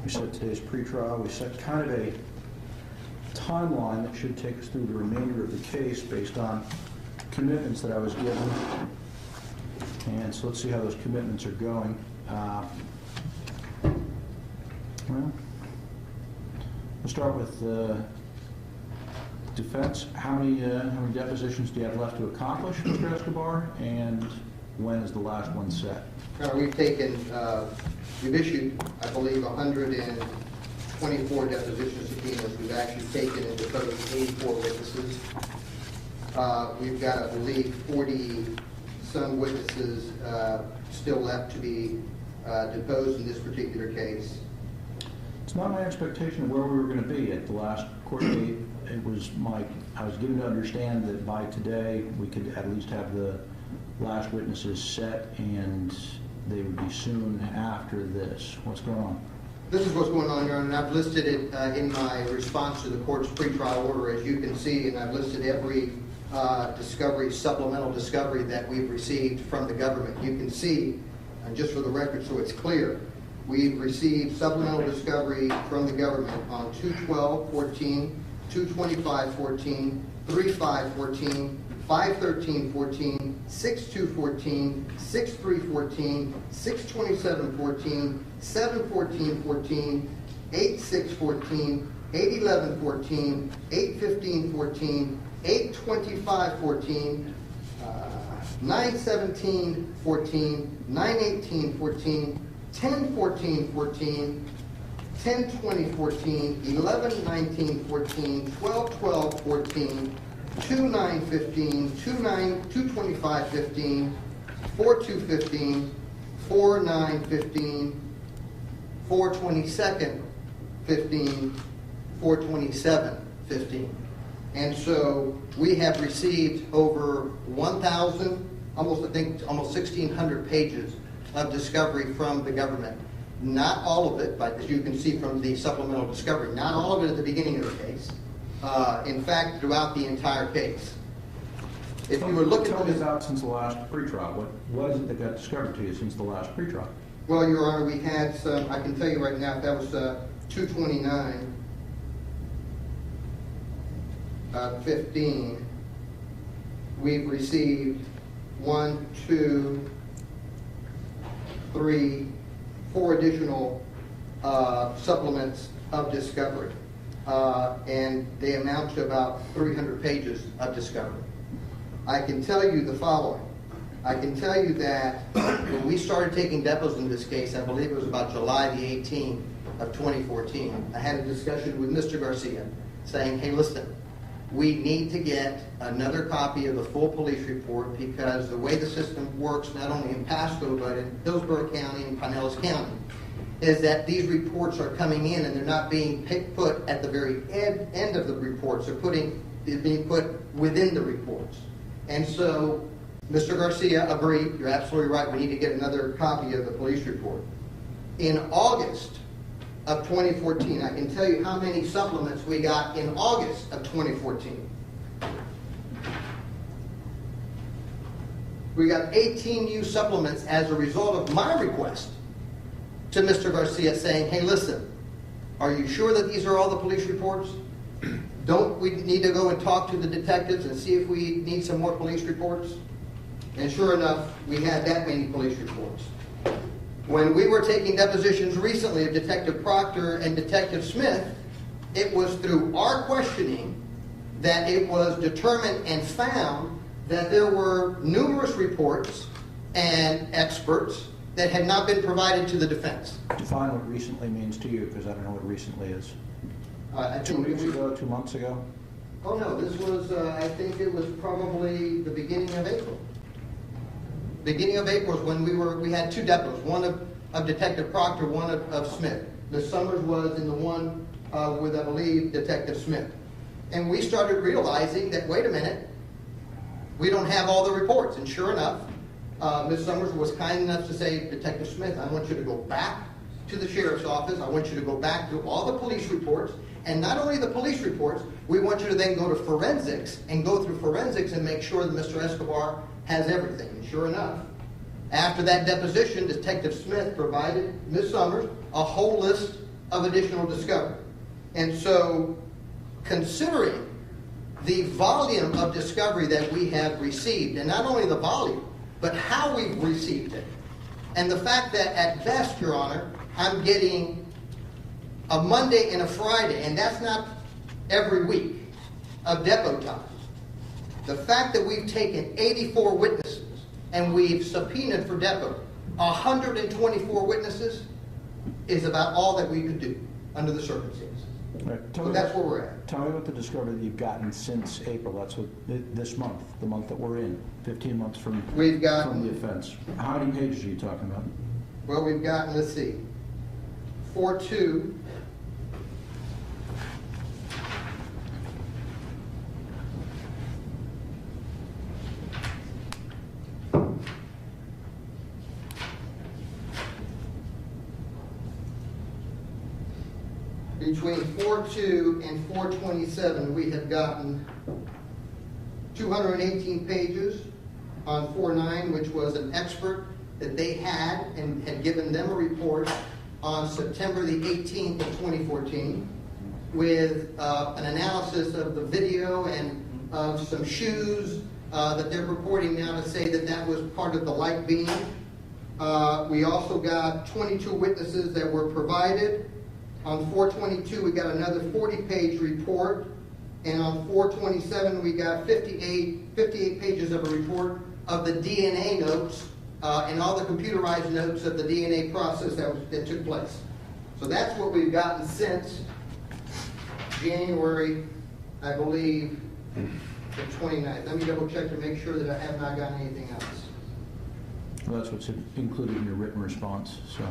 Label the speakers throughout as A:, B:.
A: We set today's pretrial. We set kind of a timeline that should take us through the remainder of the case based on commitments that I was given. And so let's see how those commitments are going. Well, we'll start with defense. How many depositions do you have left to accomplish, Mr. Escobar? And when is the last one set?
B: We've issued, I believe, 124 deposition subpoenas. We've actually taken and deposed 84 witnesses. We've got, I believe, 40-some witnesses still left to be deposed in this particular case.
A: It's not my expectation of where we were going to be at the last court date. I was given to understand that by today we could at least have the last witnesses set, and they would be soon after this. What's going on?
B: This is what's going on, Your Honor, and I've listed it in my response to the court's pretrial order, as you can see, and I've listed every supplemental discovery that we've received from the government. You can see, and just for the record so it's clear, we've received supplemental discovery from the government on 2/12/14, 2/25/14, 3/5/14, 5/13/14, 6/2/14, 6/3/14, 6/27/14, 7/14/14, 8/6/14, 8/11/14, 8/15/14, 8/25/14, 9/17/14, 9/18/14, 10/14/14, 10/20/14, 11/19/14, 12/12/14, 2/9/15, 2/25/15, 4/2/15, 4/9/15, 4/22/15, 4/27/15. And so we have received over 1,000, almost 1,600 pages of discovery from the government. Not all of it, but as you can see from the supplemental discovery, not all of it at the beginning of the case. In fact, throughout the entire case. If you were looking
A: at this out since the last pretrial, what is it that got discovered to you since the last pretrial?
B: Well, Your Honor, we had some. I can tell you right now, that was 2/29/15. We've received 1, 2, 3, 4 additional supplements of discovery. And they amount to about 300 pages of discovery. I can tell you the following. I can tell you that when we started taking depots in this case, I believe it was about July the 18th of 2014, I had a discussion with Mr. Garcia saying, hey, listen, we need to get another copy of the full police report because the way the system works, not only in Pasco, but in Hillsborough County and Pinellas County, is that these reports are coming in and they're not being put at the very end of the reports. They're being put within the reports. And so Mr. Garcia agreed, you're absolutely right, we need to get another copy of the police report. In August of 2014, I can tell you how many supplements we got in August of 2014. We got 18 new supplements as a result of my request to Mr. Garcia saying, hey, listen, are you sure that these are all the police reports? Don't we need to go and talk to the detectives and see if we need some more police reports? And sure enough, we had that many police reports. When we were taking depositions recently of Detective Proctor and Detective Smith, it was through our questioning that it was determined and found that there were numerous reports and experts that had not been provided to the defense.
A: Define what recently means to you, because I don't know what recently is. 2 weeks ago, 2 months ago?
B: Oh no, this was, I think it was probably the beginning of April. Beginning of April is when we had 2 depots, one of Detective Proctor, one of Smith. The Summers was in the one with, I believe, Detective Smith. And we started realizing that, wait a minute, we don't have all the reports. And sure enough, Ms. Summers was kind enough to say, Detective Smith, I want you to go back to the sheriff's office. I want you to go back to all the police reports. And not only the police reports, we want you to then go to forensics and go through forensics and make sure that Mr. Escobar has everything. And sure enough, after that deposition, Detective Smith provided Ms. Summers a whole list of additional discovery. And so, considering the volume of discovery that we have received, and not only the volume, but how we've received it, and the fact that at best, Your Honor, I'm getting a Monday and a Friday, and that's not every week, of depot time. The fact that we've taken 84 witnesses and we've subpoenaed for depot 124 witnesses is about all that we could do under the circumstances.
A: Right.
B: So that's where we're at.
A: Tell me about the discovery that you've gotten since April. That's what this month, the month that we're in, 15 months from the offense. How many pages are you talking about?
B: Well, we've gotten, let's see, 4-2. Between 4-2 and 427, we have gotten 218 pages on 4-9, which was an expert that they had and had given them a report on September the 18th of 2014 with an analysis of the video and of some shoes that they're purporting now to say that that was part of the light beam. We also got 22 witnesses that were provided. On 422, we got another 40-page report, and on 427, we got 58 pages of a report of the DNA notes and all the computerized notes of the DNA process that took place. So that's what we've gotten since January, I believe, the 29th. Let me double check to make sure that I have not gotten anything else.
A: Well, that's what's included in your written response. So.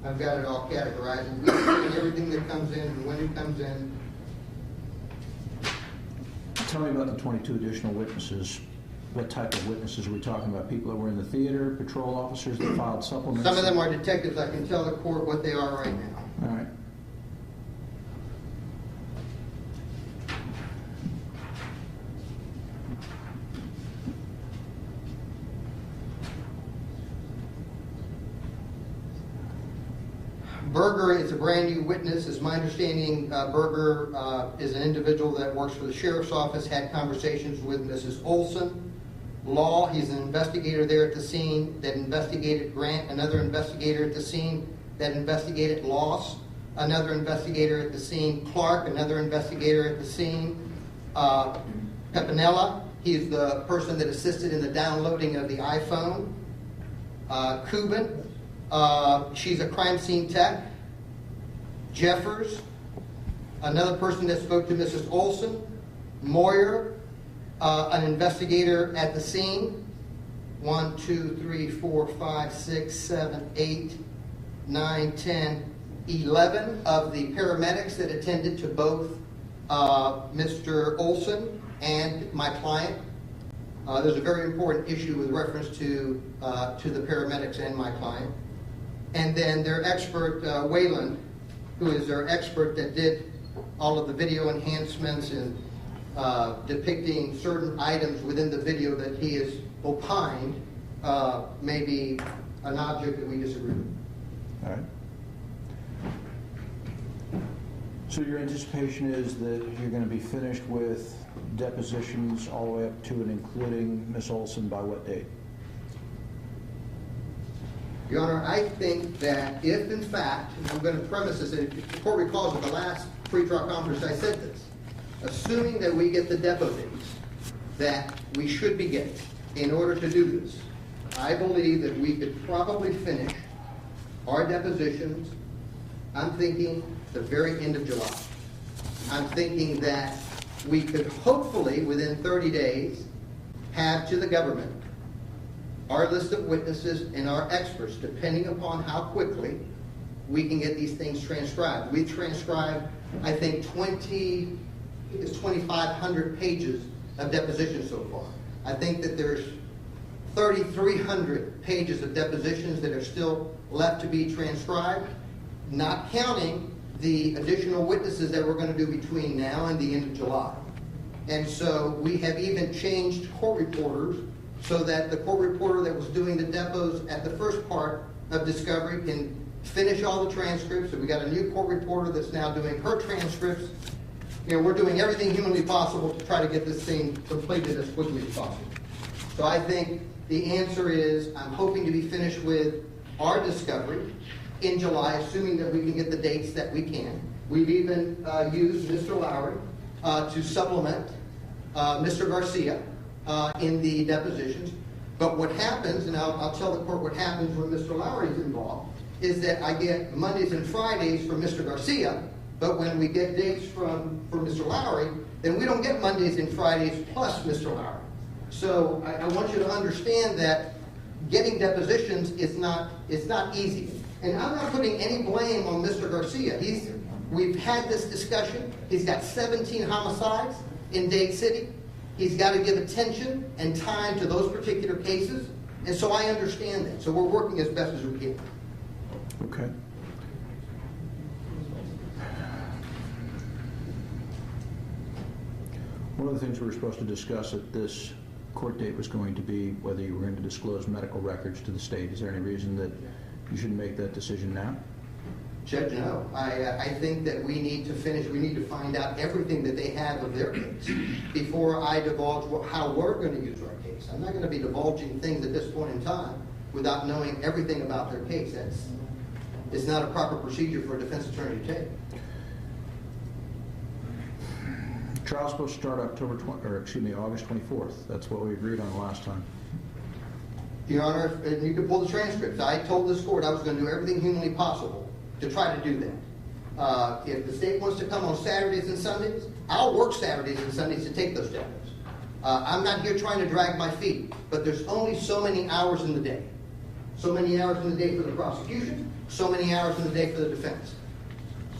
B: I've got it all categorized, and everything that comes in and when it comes in.
A: Tell me about the 22 additional witnesses. What type of witnesses are we talking about? People that were in the theater, patrol officers that filed supplements?
B: Some of them are detectives. I can tell the court what they are right now.
A: All right.
B: Berger is a brand new witness. It's my understanding Berger is an individual that works for the sheriff's office, had conversations with Mrs. Oulson. Law, he's an investigator there at the scene that investigated Grant, another investigator at the scene that investigated Loss, another investigator at the scene, Clark, another investigator at the scene, Pepinella, he's the person that assisted in the downloading of the iPhone, Cuban, she's a crime scene tech. Jeffers, another person that spoke to Mrs. Oulson. Moyer, an investigator at the scene. 1, 2, 3, 4, 5, 6, 7, 8, 9, 10, 11 of the paramedics that attended to both Mr. Oulson and my client. There's a very important issue with reference to the paramedics and my client. And then their expert, Wayland, who is their expert that did all of the video enhancements and depicting certain items within the video that he has opined may be an object that we disagree with.
A: All right. So your anticipation is that you're going to be finished with depositions all the way up to and including Ms. Oulson by what date?
B: Your Honor, I think that if, in fact, and I'm going to premise this, and if the court recalls at the last pretrial conference I said this, assuming that we get the depo dates that we should be getting in order to do this, I believe that we could probably finish our depositions, I'm thinking, the very end of July. I'm thinking that we could hopefully, within 30 days, have to the government our list of witnesses and our experts, depending upon how quickly we can get these things transcribed. We transcribed, I think, 2,500 pages of depositions so far. I think that there's 3,300 pages of depositions that are still left to be transcribed, not counting the additional witnesses that we're going to do between now and the end of July. And so we have even changed court reporters so that the court reporter that was doing the depots at the first part of discovery can finish all the transcripts, and we got a new court reporter that's now doing her transcripts. We're doing everything humanly possible to try to get this thing completed as quickly as possible. So I think the answer is, I'm hoping to be finished with our discovery in July, assuming that we can get the dates that we can. We've even used Mr. Lowry to supplement Mr. Garcia in the depositions. But what happens, and I'll tell the court what happens when Mr. Lowry is involved, is that I get Mondays and Fridays from Mr. Garcia, but when we get dates from Mr. Lowry, then we don't get Mondays and Fridays plus Mr. Lowry. So I want you to understand that getting depositions is not easy. And I'm not putting any blame on Mr. Garcia. We've had this discussion. He's got 17 homicides in Dade City. He's got to give attention and time to those particular cases. And so I understand that. So we're working as best as we can.
A: Okay. One of the things we were supposed to discuss at this court date was going to be whether you were going to disclose medical records to the state. Is there any reason that you shouldn't make that decision now?
B: Judge, no. I think that we need to finish. We need to find out everything that they have of their case before I divulge how we're going to use our case. I'm not going to be divulging things at this point in time without knowing everything about their case. It's not a proper procedure for a defense attorney to take.
A: Trial's supposed to start August 24th. That's what we agreed on last time.
B: Your Honor, and you can pull the transcripts. I told this court I was going to do everything humanly possible to try to do that. If the state wants to come on Saturdays and Sundays, I'll work Saturdays and Sundays to take those depots. I'm not here trying to drag my feet, but there's only so many hours in the day. So many hours in the day for the prosecution, so many hours in the day for the defense.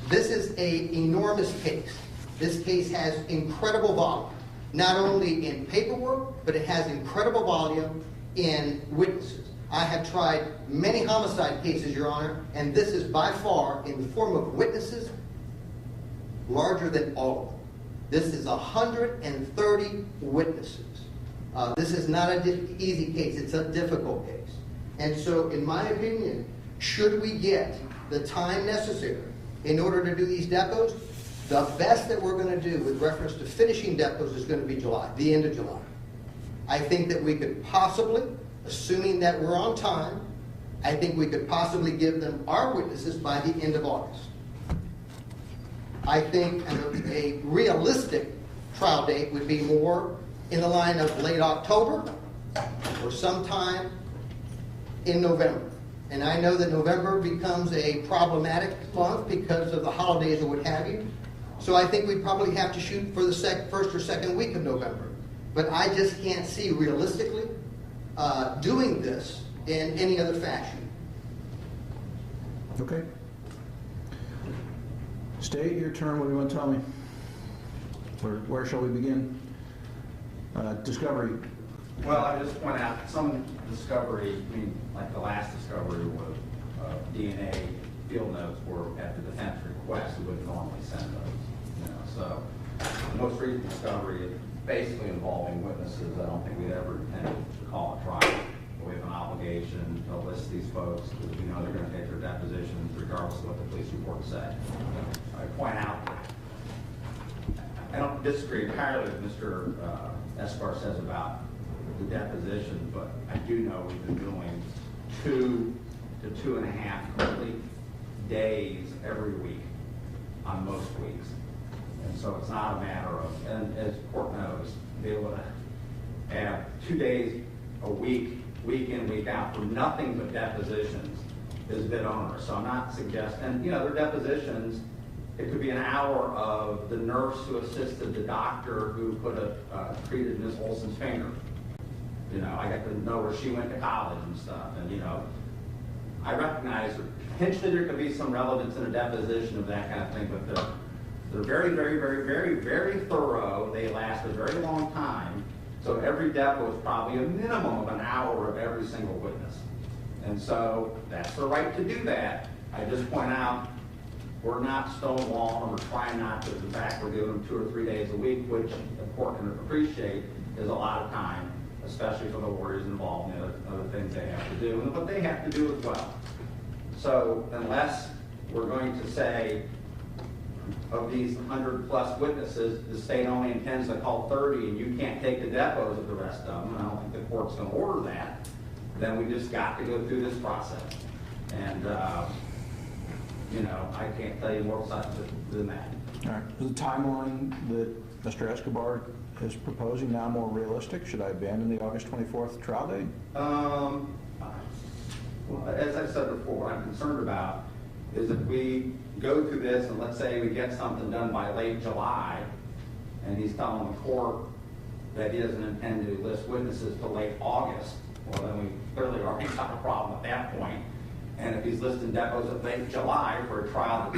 B: This is an enormous case. This case has incredible volume, not only in paperwork, but it has incredible volume in witnesses. I have tried many homicide cases, Your Honor, and this is by far, in the form of witnesses, larger than all of them. This is 130 witnesses. This is not an easy case. It's a difficult case. And so, in my opinion, should we get the time necessary in order to do these depots, the best that we're going to do with reference to finishing depots is going to be July, the end of July. I think that we could possibly, assuming that we're on time, I think we could possibly give them our witnesses by the end of August. I think a realistic trial date would be more in the line of late October or sometime in November. And I know that November becomes a problematic month because of the holidays or what have you. So I think we'd probably have to shoot for the first or second week of November. But I just can't see realistically doing this in any other fashion.
A: Okay. State, your turn. What do you want to tell me? Where shall we begin? Discovery.
C: Well, I just point out some discovery, like the last discovery was DNA field notes were at the defense request. We would normally send those. So the most recent discovery is basically involving witnesses. I don't think we'd ever intended to call a trial. We have an obligation to list these folks because we know they're going to take their depositions regardless of what the police report said. I point out, I don't disagree entirely with Mr. Escar says about the deposition, but I do know we've been doing 2 to 2.5 complete days every week on most weeks. And so it's not a matter of, and as the court knows, be able to have 2 days a week, week in, week out, for nothing but depositions is a bit onerous. So I'm not suggesting, and their depositions, it could be an hour of the nurse who assisted the doctor who treated Ms. Oulson's finger. I got to know where she went to college and stuff. And, I recognize that potentially there could be some relevance in a deposition of that kind of thing, but they're very, very, very, very, very thorough. They last a very long time. So every depo is probably a minimum of an hour of every single witness. And so that's the right to do that. I just point out, we're not stonewalling them. We're trying not to. In fact, we're giving them 2 or 3 days a week, which the court can appreciate is a lot of time, especially for the lawyers involved in the other things they have to do and what they have to do as well. So unless we're going to say, of these 100+ witnesses, the state only intends to call 30 and you can't take the depots of the rest of them, and I don't think the court's going to order that, then we just got to go through this process. And, you know, I can't tell you more than that.
A: All right. Is the timeline that Mr. Escobar is proposing now more realistic? Should I abandon the August 24th trial date?
C: Well, as I said before, what I'm concerned about is if we go through this and let's say we get something done by late July, and he's telling the court that he doesn't intend to list witnesses till late August, well, then we clearly already got a problem at that point. And if he's listing depots at late July for a trial,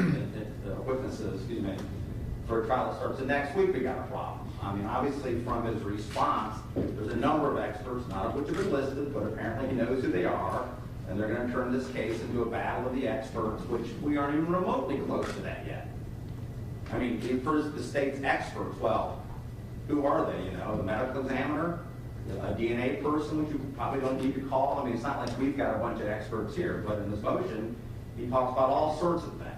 C: witnesses, excuse me, for a trial that starts the next week, we got a problem. I mean, obviously from his response, there's a number of experts, none of which have been listed, but apparently he knows who they are, and they're going to turn this case into a battle of the experts, which we aren't even remotely close to that yet. I mean, for the state's experts, well, who are they? You know, the medical examiner, a DNA person, which you probably don't need to call. I mean, it's not like we've got a bunch of experts here, but in this motion, he talks about all sorts of things.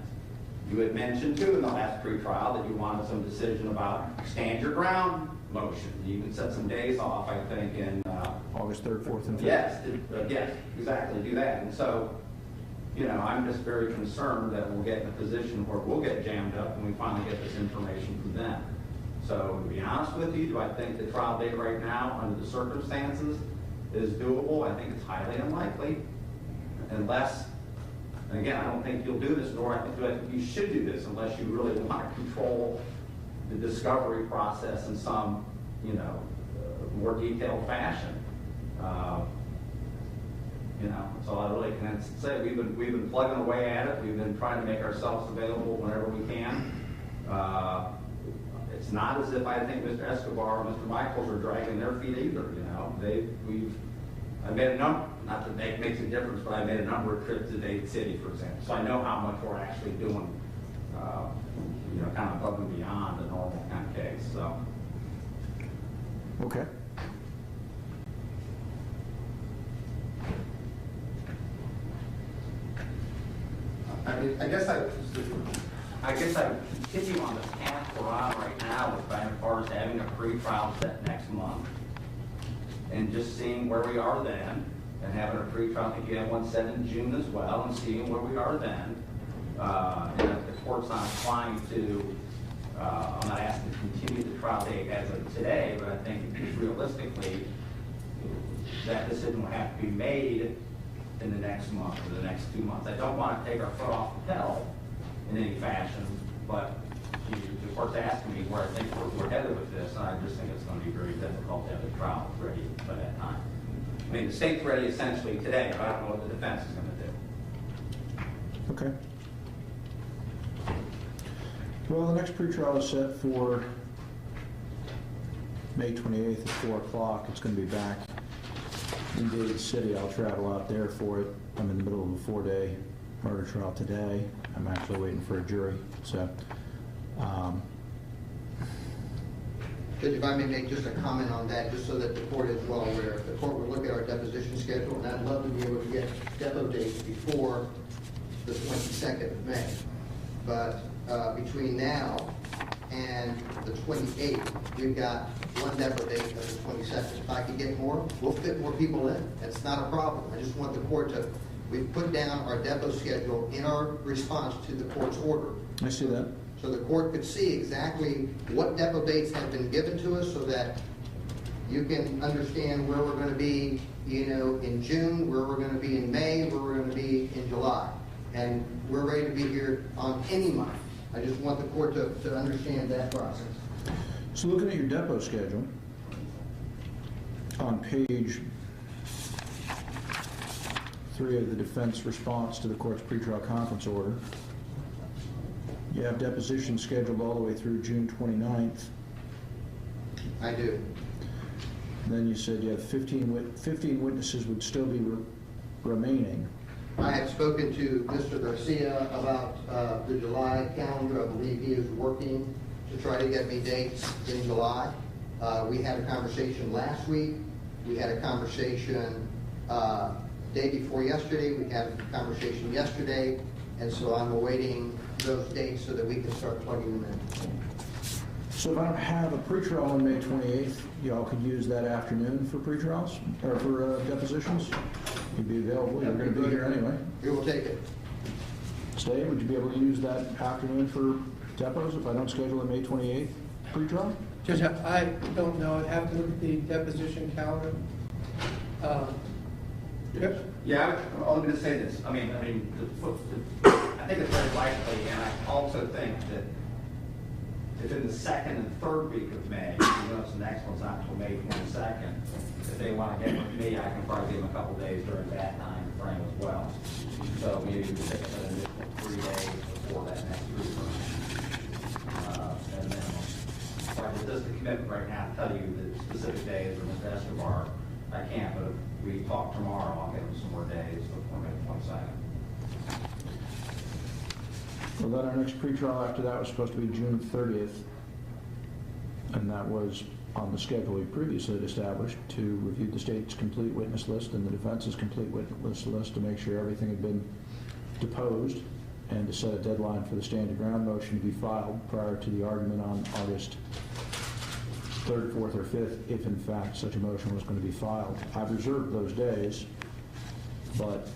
C: You had mentioned, too, in the last pretrial that you wanted some decision about stand your ground motion. You even set some days off, I think, in
A: August 3rd, 4th, and 5th?
C: Yes, exactly, do that. And so, you know, I'm just very concerned that we'll get in a position where we'll get jammed up when we finally get this information from them. So, to be honest with you, do I think the trial date right now, under the circumstances, is doable? I think it's highly unlikely, unless, and again, I don't think you'll do this, nor I think you should do this, unless you really want to control the discovery process in some, you know, more detailed fashion. You know, that's all I really can say. We've been plugging away at it. We've been trying to make ourselves available whenever we can. It's not as if I think Mr. Escobar or Mr. Michaels are dragging their feet either. You know, I made a number. Not that that makes a difference, but I made a number of trips to Dade City, for example. So I know how much we're actually doing. You know, kind of above and beyond the normal kind of case. So.
A: Okay.
C: I guess I continue on the path we're on right now with as far as having a pre-trial set next month and just seeing where we are then and having a pre-trial. I think you have one set in June as well and seeing where we are then. And if the court's not inclined to, I'm not asking to continue the trial date as of today, but I think just realistically that decision will have to be made in the next month or the next 2 months. I don't want to take our foot off the pedal in any fashion, but the court's asking me where I think we're headed with this, and I just think it's going to be very difficult to have the trial ready by that time. I mean, the state's ready essentially today, but I don't know what the defense is going to do.
A: Okay. Well, the next pretrial is set for May 28th at 4 o'clock. It's going to be back in Dade City. I'll travel out there for it. I'm in the middle of a 4-day murder trial today. I'm actually waiting for a jury. So,
B: Judge, if I may make just a comment on that, just so that the court is well aware. The court will look at our deposition schedule, and I'd love to be able to get depo dates before the 22nd of May. But between now and the 28th, we've got one depo date of the 22nd. If I could get more, we'll fit more people in. It's not a problem. I just want the court to, we've put down our depo schedule in our response to the court's order.
A: I see that.
B: So the court could see exactly what depo dates have been given to us so that you can understand where we're going to be, you know, in June, where we're going to be in May, where we're going to be in July. And we're ready to be here on any month. I just want the court to understand that process.
A: So looking at your depot schedule, on page 3 of the defense response to the court's pretrial conference order, you have depositions scheduled all the way through June 29th.
B: I do.
A: And then you said you have 15 witnesses would still be remaining.
B: I have spoken to Mr. Garcia about the July calendar. I believe he is working to try to get me dates in July. We had a conversation last week. We had a conversation day before yesterday. We had a conversation yesterday, and so I'm awaiting those dates so that we can start plugging them in.
A: So if I don't have a pretrial on May 28th, y'all could use that afternoon for pretrials, or for depositions? You'd be available, you're going to be here anyway.
B: We will take it.
A: Stay, would you be able to use that afternoon for depots if I don't schedule a May 28th pretrial?
D: Judge, I don't know. I'd have to look at the deposition calendar. Yep.
C: Yeah, I'm going to say this. I think it's very likely, and I also think that if in the second and third week of May, the next one's not until May 22nd, if they want to get with me, I can probably give them a couple days during that time frame as well. So maybe we can take an additional 3 days before that next group. And then, so I just the commitment right now to tell you the specific days or Mr. Escobar, I can't, but if we talk tomorrow, I'll give them some more days before May 22nd.
A: Well, then our next pretrial after that was supposed to be June 30th, and that was on the schedule we previously had established to review the state's complete witness list and the defense's complete witness list to make sure everything had been deposed, and to set a deadline for the stand-your-ground motion to be filed prior to the argument on August 3rd, 4th, or 5th, if in fact such a motion was going to be filed. I've reserved those days, but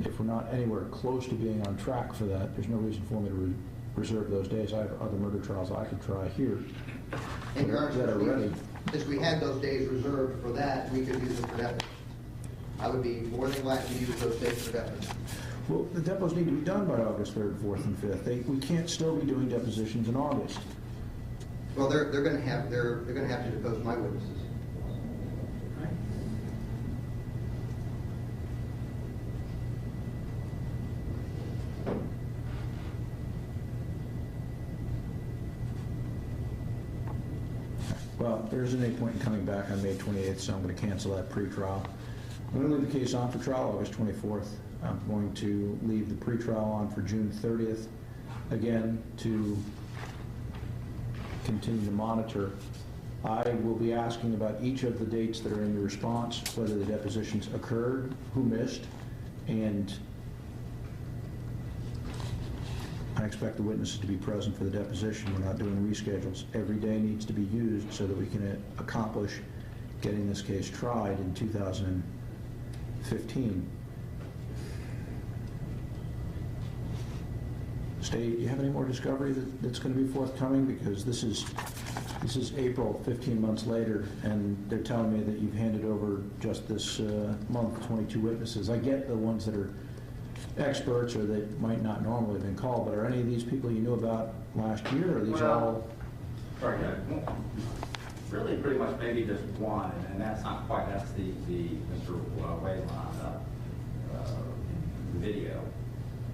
A: if we're not anywhere close to being on track for that, there's no reason for me to reserve those days. I have other murder trials I could try here
B: And
A: that are ready.
B: Since we had those days reserved for that, we could use them for depositions. I would be more than glad to use those days for depositions.
A: Well, the depots need to be done by August 3rd, 4th, and 5th. We can't still be doing depositions in August.
B: Well, they're going to have to depose my witnesses.
A: Well, there isn't any point in coming back on May 28th, so I'm going to cancel that pretrial. I'm going to leave the case on for trial August 24th. I'm going to leave the pretrial on for June 30th, again, to continue to monitor. I will be asking about each of the dates that are in the response, whether the depositions occurred, who missed, and I expect the witnesses to be present for the deposition. We're not doing reschedules. Every day needs to be used so that we can accomplish getting this case tried in 2015. State, do you have any more discovery that's going to be forthcoming? Because this is April, 15 months later, and they're telling me that you've handed over just this month 22 witnesses. I get the ones that are experts or that might not normally have been called, but are any of these people you knew about last year, or are these all?
C: Sorry, really pretty much maybe just one, and that's not quite, that's the Mr. Wayland video.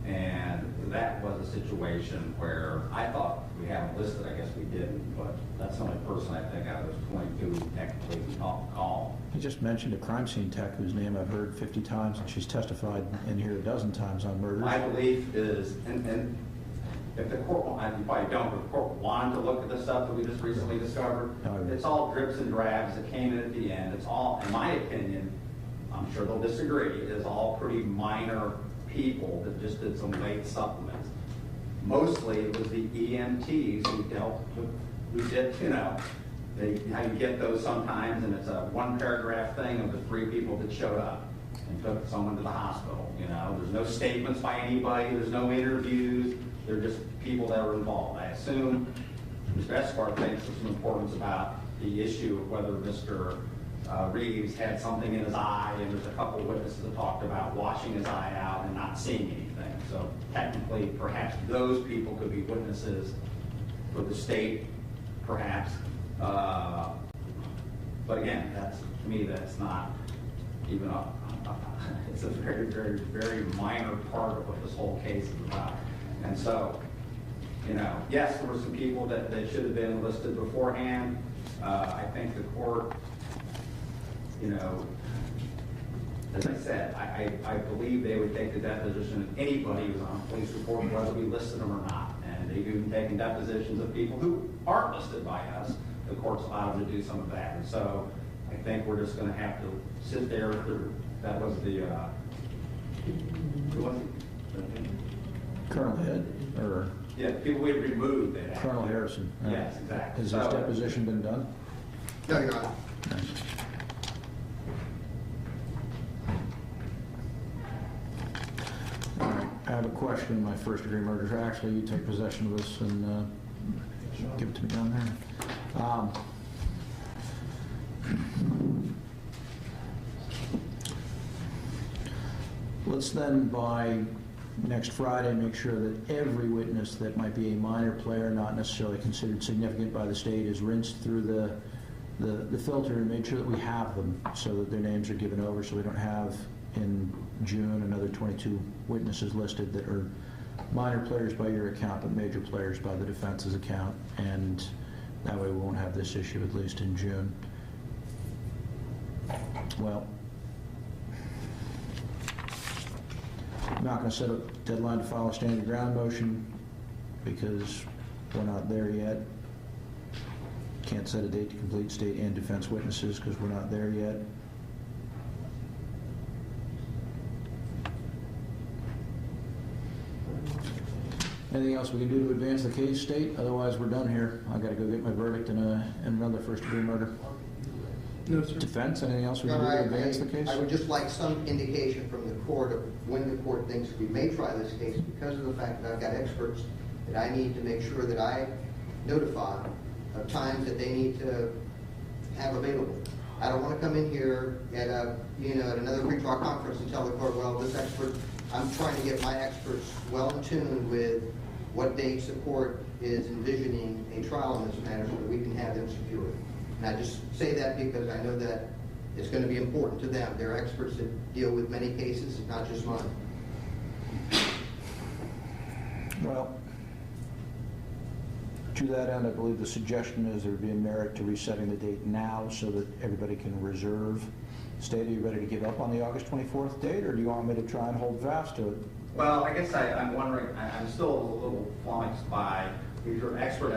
C: And that was a situation where I thought we haven't listed, I guess we didn't, but that's the only person I think out of those 22 who technically we call.
A: You just mentioned a crime scene tech whose name I've heard 50 times, and she's testified in here a dozen times on murders.
C: My belief is, and if the court, you probably don't, but the court wanted to look at the stuff that we just recently discovered, it's all drips and drabs that came in at the end. It's all, in my opinion, I'm sure they'll disagree, it is all pretty minor people that just did some late supplements. Mostly it was the EMTs who dealt with, who did, how you get those sometimes, and it's a one paragraph thing of the 3 people that showed up and took someone to the hospital. There's no statements by anybody, there's no interviews, they're just people that were involved. I assume Mr. Escobar thinks there's some importance about the issue of whether Mr. Reeves had something in his eye, and there's a couple of witnesses that talked about washing his eye out and not seeing anything. So technically, perhaps those people could be witnesses for the state, perhaps. But again, to me, that's not even it's a very, very, very minor part of what this whole case is about. And so, yes, there were some people that should have been listed beforehand. I think the court, as I said, I believe they would take the deposition of anybody who's on a police report, whether we listed them or not. And they've even taken depositions of people who aren't listed by us. The court's allowed them to do some of that. And so I think we're just gonna have to sit there through, that was the, who was it?
A: Colonel Head, or
C: Yeah, people we removed that.
A: Colonel Harrison?
C: Yes, exactly.
A: Has his
C: So-
A: deposition been done?
B: No, Your Honor.
A: All right, I have a question in my first degree murder. Actually, you take possession of this and give it to me down there. Let's then, by next Friday, make sure that every witness that might be a minor player, not necessarily considered significant by the state, is rinsed through the filter and made sure that we have them so that their names are given over, so we don't have in June another 22 witnesses listed that are minor players by your account but major players by the defense's account, and that way we won't have this issue at least in June. Well, I'm not going to set a deadline to file a standing ground motion because we're not there yet. Can't set a date to complete state and defense witnesses because we're not there yet. Anything else we can do to advance the case, state? Otherwise, we're done here. I got to go get my verdict in another first-degree murder.
D: No, sir.
A: Defense, anything else we can do to advance the case?
B: I would just like some indication from the court of when the court thinks we may try this case, because of the fact that I've got experts that I need to make sure that I notify of times that they need to have available. I don't want to come in here at at another pretrial conference and tell the court, well, this expert, I'm trying to get my experts well in tune with what dates the court is envisioning a trial in this matter so that we can have them secured. And I just say that because I know that it's going to be important to them. They're experts that deal with many cases, not just mine.
A: Well, to that end, I believe the suggestion is there would be a merit to resetting the date now so that everybody can reserve. State, are you ready to give up on the August 24th date, or do you want me to try and hold fast to it?
C: Well, I guess I'm wondering, I'm still a little flummoxed by, these are experts,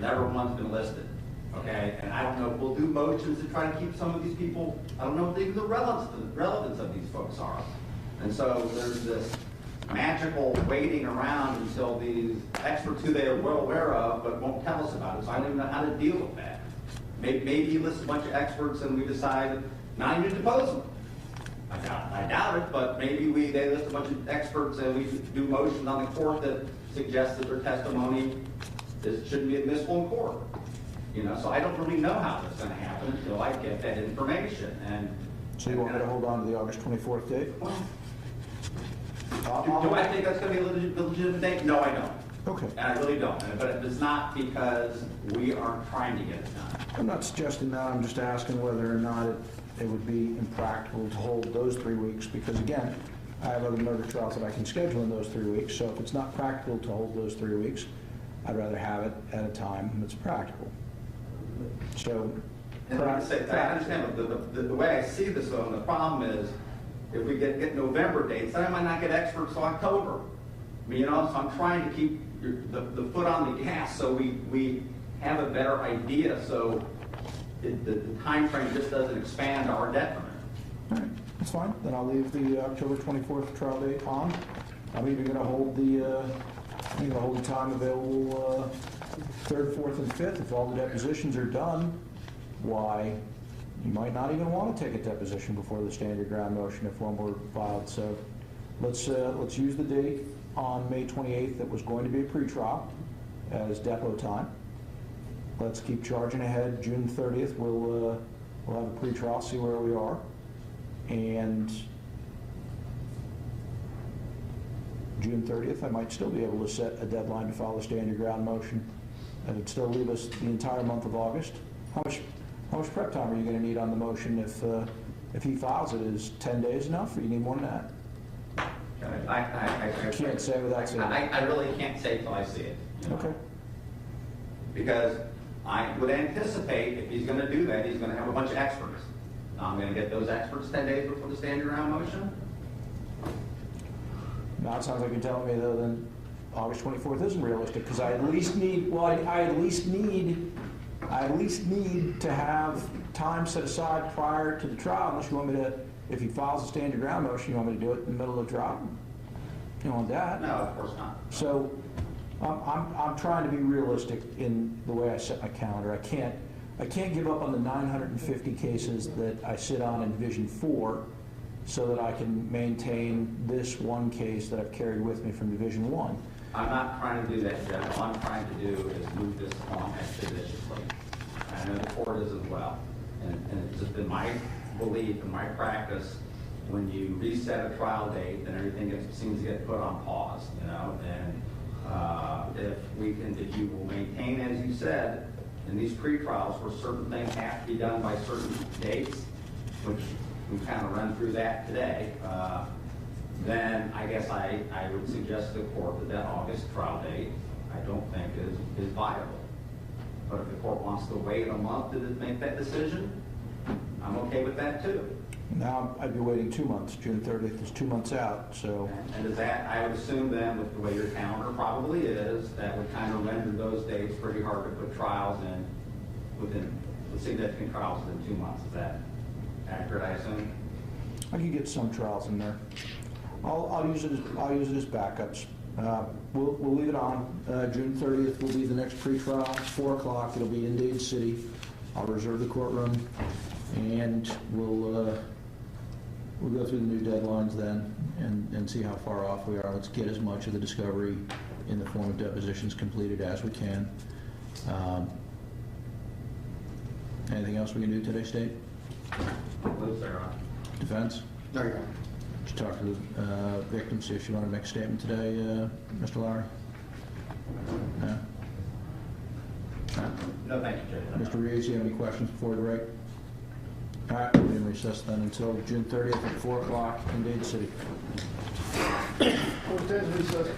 C: never one's been listed, okay? And I don't know if we'll do motions to try to keep some of these people, I don't know what even the relevance of these folks are. And so there's this magical waiting around until these experts who they are well aware of but won't tell us about it, so I don't even know how to deal with that. Maybe he lists a bunch of experts and we decide not even to depose them. I doubt it, but maybe they list a bunch of experts and we should do motions on the court that suggest that their testimony shouldn't be admissible in court. So I don't really know how that's going to happen until I get that information. And
A: So you want me to hold on to the August 24th date?
C: Do I think that's going to be a legitimate date? No, I don't.
A: Okay.
C: And I really don't. But it's not because we aren't trying to get it done.
A: I'm not suggesting that. I'm just asking whether or not it would be impractical to hold those 3 weeks, because again, I have other murder trials that I can schedule in those 3 weeks, so if it's not practical to hold those 3 weeks, I'd rather have it at a time that's practical. So,
C: And like I say, I understand the way I see this, though, and the problem is, if we get November dates, then I might not get experts till October. So I'm trying to keep the foot on the gas so we have a better idea, so the time frame just doesn't expand to our detriment.
A: all right, that's fine. Then I'll leave the October 24th trial date on. I'm even going to hold the time available 3rd, 4th, and 5th. If all the depositions are done, why, you might not even want to take a deposition before the standard ground motion if one were filed. So let's use the date on May 28th that was going to be a pretrial as depot time. Let's keep charging ahead. June 30th, we'll have a pretrial, see where we are. And June 30th, I might still be able to set a deadline to file a standard ground motion. And it'd still leave us the entire month of August. How much prep time are you going to need on the motion if he files it? Is 10 days enough, or you need more than that?
C: I
A: can't say without seeing it.
C: I really can't say till I see it.
A: Okay.
C: Because I would anticipate if he's going to do that, he's going to have a bunch of experts. I'm going to get those experts 10 days before the standing ground motion.
A: Now it sounds like you're telling me though then August 24th isn't realistic, because I at least need I at least need to have time set aside prior to the trial, unless you want me to, if he files a stand your ground motion, you want me to do it in the middle of the trial? You don't want that?
C: No, of course not.
A: So I'm trying to be realistic in the way I set my calendar. I can't give up on the 950 cases that I sit on in Division 4 so that I can maintain this one case that I've carried with me from Division 1.
C: I'm not trying to do that, Judge. All I'm trying to do is move this along expeditiously. I know the court is as well. And it's just been my belief and my practice, when you reset a trial date, then everything seems to get put on pause, you know? And if you will maintain, as you said, in these pretrials where certain things have to be done by certain dates, which we've kind of run through that today, then I guess I would suggest to the court that that August trial date, I don't think is viable. But if the court wants to wait a month to make that decision, I'm okay with that too.
A: Now I'd be waiting 2 months. June 30th is 2 months out, so.
C: And is that, I would assume then, with the way your calendar probably is, that would kind of render those dates pretty hard to put trials in within, significant trials within 2 months. Is that accurate, I assume?
A: I can get some trials in there. I'll use it as backups. We'll leave it on. June 30th will be the next pretrial, 4 o'clock. It'll be in Dade City. I'll reserve the courtroom, and we'll go through the new deadlines then and see how far off we are. Let's get as much of the discovery in the form of depositions completed as we can. Anything else we can do today, State? Defense?
B: No, Your Honor.
A: Did you talk to the victim, see if she wanted to make a statement today, Mr. Lowry? No?
C: No, thank you, Judge.
A: Mr. Reeves, you have any questions before the break? All right, we'll be in recess then until June 30th at 4 o'clock in Dade City.
D: Court stands recessed.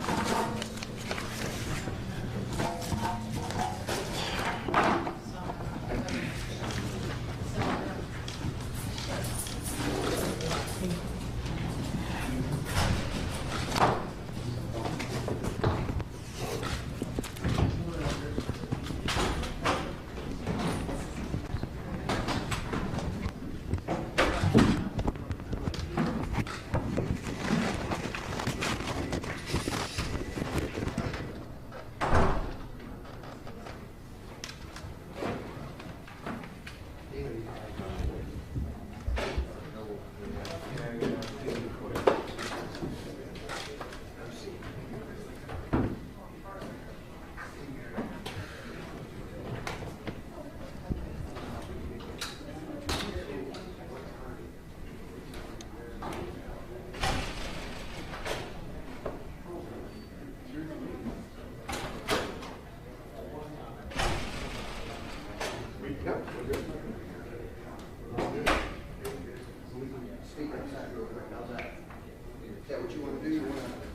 B: Speak outside real quick. How's that? Is that what you want to do? You want to